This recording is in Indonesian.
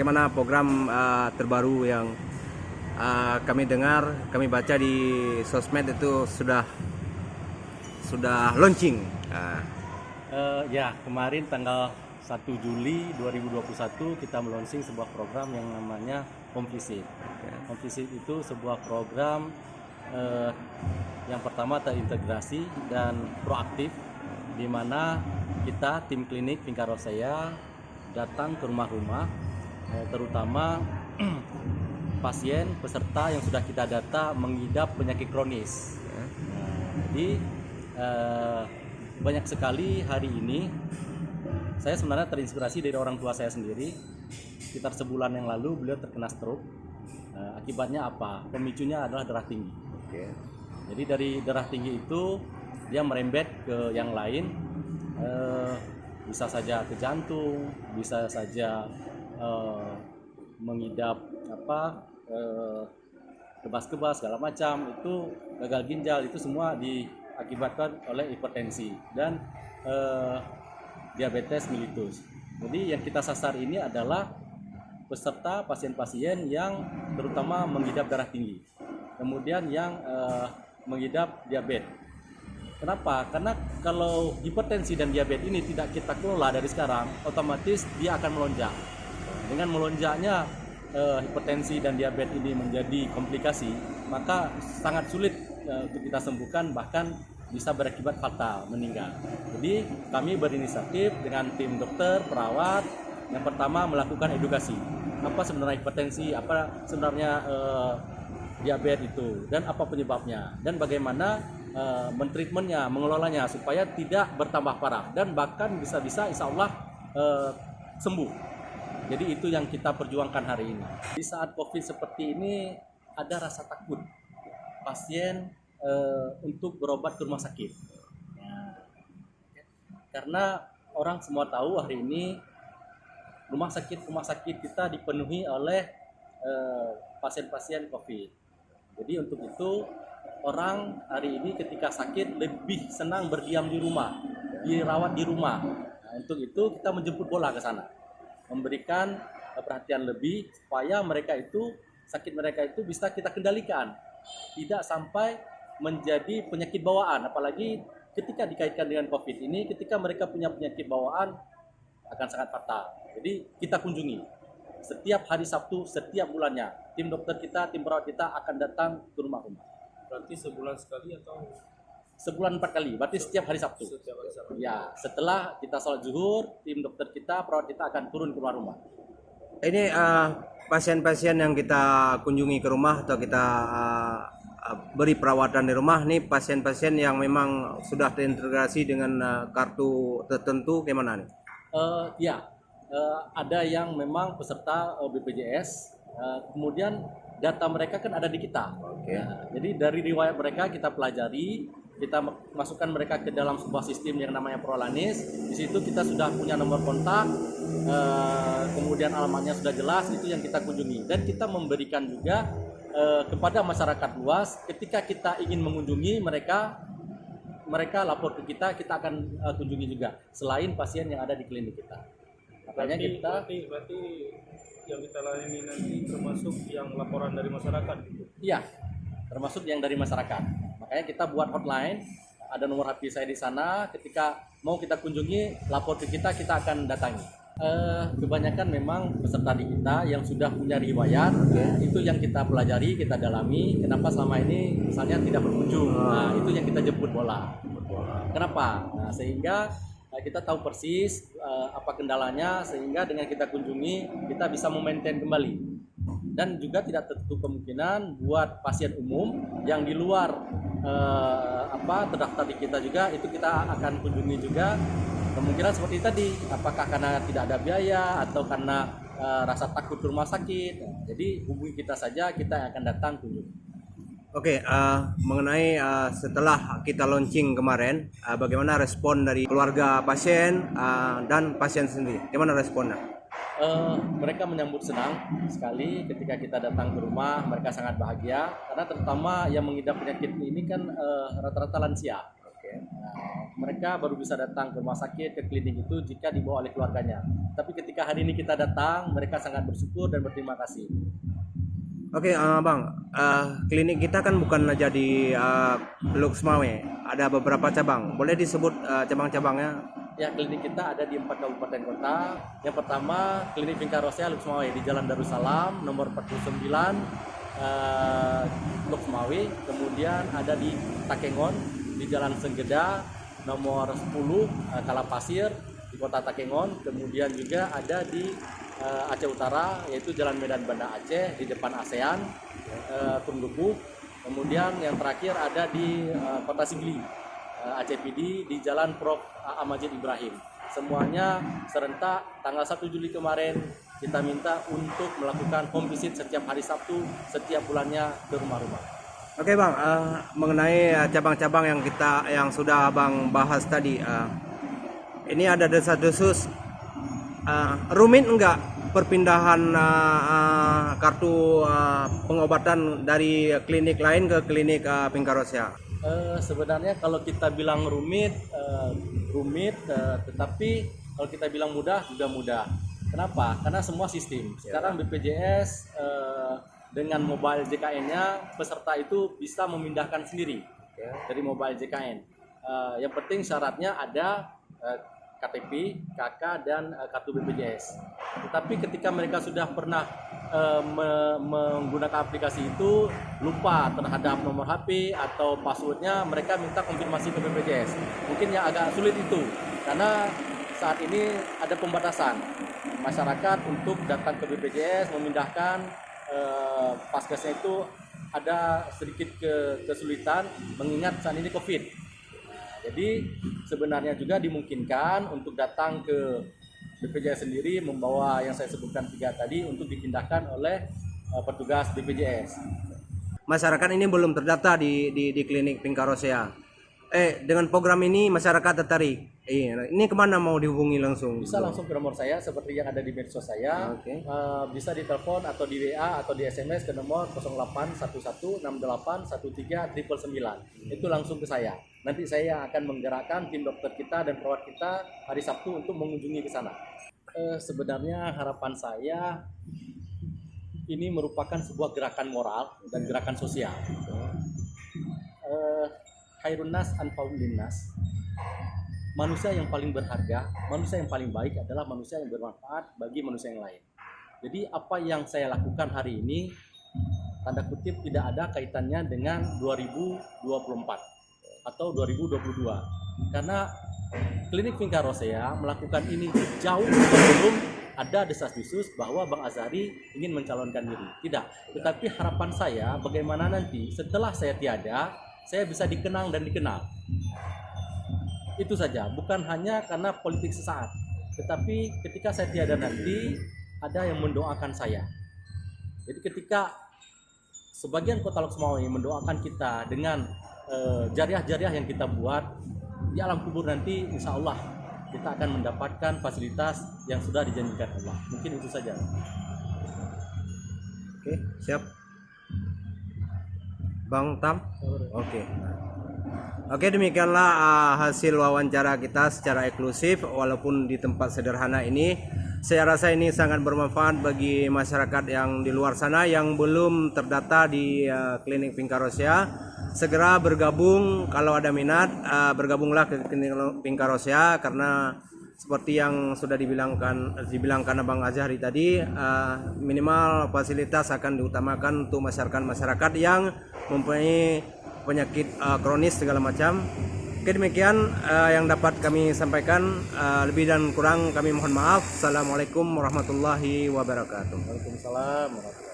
bagaimana program terbaru yang kami dengar, kami baca di sosmed itu sudah launching. Ya, kemarin tanggal 1 Juli 2021 kita meluncurkan sebuah program yang namanya Home Visit. Home Visit itu sebuah program yang pertama terintegrasi dan proaktif, di mana kita tim klinik Vinka Rosea datang ke rumah-rumah, terutama pasien peserta yang sudah kita data mengidap penyakit kronis. Jadi banyak sekali hari ini saya sebenarnya terinspirasi dari orang tua saya sendiri. Sekitar sebulan yang lalu beliau terkena stroke. Akibatnya apa? Pemicunya adalah darah tinggi. Jadi dari darah tinggi itu dia merembet ke yang lain, bisa saja ke jantung, bisa saja mengidap kebas-kebas segala macam, itu gagal ginjal, itu semua diakibatkan oleh hipertensi dan diabetes mellitus. Jadi yang kita sasar ini adalah peserta pasien-pasien yang terutama mengidap darah tinggi, kemudian yang mengidap diabetes. Kenapa? Karena kalau hipertensi dan diabetes ini tidak kita kelola dari sekarang, otomatis dia akan melonjak. Dengan melonjaknya hipertensi dan diabetes ini menjadi komplikasi, maka sangat sulit untuk kita sembuhkan, bahkan bisa berakibat fatal, meninggal. Jadi kami berinisiatif dengan tim dokter, perawat, yang pertama melakukan edukasi. Apa sebenarnya hipertensi, apa sebenarnya diabetes itu, dan apa penyebabnya, dan bagaimana mentreatmentnya, mengelolanya supaya tidak bertambah parah dan bahkan bisa-bisa insya Allah sembuh. Jadi itu yang kita perjuangkan hari ini. Di saat COVID seperti ini ada rasa takut pasien untuk berobat ke rumah sakit. Karena orang semua tahu hari ini rumah sakit kita dipenuhi oleh pasien-pasien COVID. Jadi untuk itu orang hari ini ketika sakit lebih senang berdiam di rumah, dirawat di rumah. Nah, untuk itu kita menjemput bola ke sana, memberikan perhatian lebih supaya sakit mereka itu bisa kita kendalikan, tidak sampai menjadi penyakit bawaan. Apalagi ketika dikaitkan dengan COVID ini, ketika mereka punya penyakit bawaan akan sangat fatal. Jadi kita kunjungi setiap hari Sabtu, setiap bulannya. Tim dokter kita, tim perawat kita akan datang ke rumah-rumah. Berarti sebulan sekali atau? Sebulan 4 kali, berarti setiap hari Sabtu. Setiap hari Sabtu. Ya, setelah kita sholat zuhur, tim dokter kita, perawat kita akan turun ke rumah-rumah. Ini pasien-pasien yang kita kunjungi ke rumah atau kita beri perawatan di rumah, nih pasien-pasien yang memang sudah terintegrasi dengan kartu tertentu, gimana nih? Ada yang memang peserta BPJS, kemudian data mereka kan ada di kita. Nah, jadi dari riwayat mereka kita pelajari, kita masukkan mereka ke dalam sebuah sistem yang namanya Prolanis. Di situ kita sudah punya nomor kontak, kemudian alamatnya sudah jelas, itu yang kita kunjungi. Dan kita memberikan juga kepada masyarakat luas, ketika kita ingin mengunjungi mereka lapor ke kita akan kunjungi juga, selain pasien yang ada di klinik kita. Makanya berarti yang kita layani nanti termasuk yang laporan dari masyarakat gitu? Iya, termasuk yang dari masyarakat. Makanya kita buat hotline, ada nomor HP saya di sana. Ketika mau kita kunjungi, lapor ke kita akan datangi. Kebanyakan memang peserta di kita yang sudah punya riwayat, itu yang kita pelajari, kita dalami. Kenapa selama ini misalnya tidak berkunjung? Nah, itu yang kita jemput bola. Kenapa? Nah, sehingga kita tahu persis apa kendalanya, sehingga dengan kita kunjungi kita bisa memaintain kembali. Dan juga tidak tertutup kemungkinan buat pasien umum yang di luar terdaftar di kita juga, itu kita akan kunjungi juga. Kemungkinan seperti tadi, apakah karena tidak ada biaya atau karena rasa takut ke rumah sakit. Jadi hubungi kita saja, kita akan datang kunjungi. Oke, mengenai setelah kita launching kemarin, bagaimana respon dari keluarga pasien dan pasien sendiri? Gimana responnya? Mereka menyambut senang sekali ketika kita datang ke rumah. Mereka sangat bahagia karena terutama yang mengidap penyakit ini kan rata-rata lansia. Nah, mereka baru bisa datang ke rumah sakit, ke klinik itu jika dibawa oleh keluarganya. Tapi ketika hari ini kita datang, mereka sangat bersyukur dan berterima kasih. Oke, Bang, klinik kita kan bukan aja di Luxmawe, ada beberapa cabang. Boleh disebut cabang-cabangnya? Ya, klinik kita ada di 4 kabupaten kota. Yang pertama, klinik Bingka Rosea Luxmawe di Jalan Darussalam nomor 49 Luxmawe. Kemudian ada di Takengon di Jalan Senggeda nomor 10 Kalapasir di Kota Takengon. Kemudian juga ada di Aceh Utara yaitu Jalan Medan Banda Aceh di depan ASEAN Tunggupu. Kemudian yang terakhir ada di Kota Sigli Aceh PD di Jalan Prof. Amajid Ibrahim. Semuanya serentak tanggal 1 Juli kemarin kita minta untuk melakukan home visit setiap hari Sabtu setiap bulannya ke rumah-rumah. Oke, Bang, mengenai cabang-cabang yang sudah Abang bahas tadi, ini ada desas-desus rumit enggak perpindahan kartu pengobatan dari klinik lain ke klinik Bingka Rosea? Sebenarnya kalau kita bilang rumit, tetapi kalau kita bilang mudah juga mudah. Kenapa? Karena semua sistem. Sekarang BPJS dengan mobile JKN-nya peserta itu bisa memindahkan sendiri dari mobile JKN. Yang penting syaratnya ada KTP, KK, dan kartu BPJS. Tetapi ketika mereka sudah pernah menggunakan aplikasi itu, lupa terhadap nomor HP atau passwordnya, mereka minta konfirmasi ke BPJS. Mungkin yang agak sulit itu, karena saat ini ada pembatasan masyarakat untuk datang ke BPJS memindahkan paskesnya itu ada sedikit kesulitan mengingat saat ini COVID. Jadi sebenarnya juga dimungkinkan untuk datang ke BPJS sendiri membawa yang saya sebutkan 3 tadi untuk dipindahkan oleh petugas BPJS. Masyarakat ini belum terdata di klinik Bingka Rosea. Dengan program ini masyarakat tertarik. Ini kemana mau dihubungi langsung? Bisa langsung ke nomor saya seperti yang ada di medsos saya. Oke. Bisa ditelepon atau di WA atau di SMS ke nomor 0811681399. Itu langsung ke saya. Nanti saya akan menggerakkan tim dokter kita dan perawat kita hari Sabtu untuk mengunjungi ke sana. Sebenarnya harapan saya ini merupakan sebuah gerakan moral dan gerakan sosial. Khairun nas anfa'un linnas. Manusia yang paling berharga, manusia yang paling baik adalah manusia yang bermanfaat bagi manusia yang lain. Jadi apa yang saya lakukan hari ini tanda kutip tidak ada kaitannya dengan 2024 atau 2022. Karena klinik Bingka Rosea melakukan ini jauh sebelum ada desas-desus bahwa Bang Azhari ingin mencalonkan diri. Tidak, tetapi harapan saya bagaimana nanti setelah saya tiada, saya bisa dikenang dan dikenal. Itu saja, bukan hanya karena politik sesaat, tetapi ketika saya tiada nanti ada yang mendoakan saya. Jadi ketika sebagian kota Luxmawe mendoakan kita dengan jariah-jariah yang kita buat di alam kubur nanti, insya Allah kita akan mendapatkan fasilitas yang sudah dijanjikan Allah. Mungkin itu saja. Oke, siap. Bang Tam? Oke. Oke, demikianlah hasil wawancara kita secara eksklusif walaupun di tempat sederhana ini. Saya rasa ini sangat bermanfaat bagi masyarakat yang di luar sana yang belum terdata di klinik Bingka Rosea. Segera bergabung kalau ada minat, bergabunglah ke klinik Bingka Rosea karena seperti yang sudah dibilangkan Abang Azhari tadi, minimal fasilitas akan diutamakan untuk masyarakat yang mempunyai penyakit kronis segala macam. Oke, demikian yang dapat kami sampaikan. Lebih dan kurang kami mohon maaf. Assalamualaikum warahmatullahi wabarakatuh. Waalaikumsalam warahmatullahi wabarakatuh.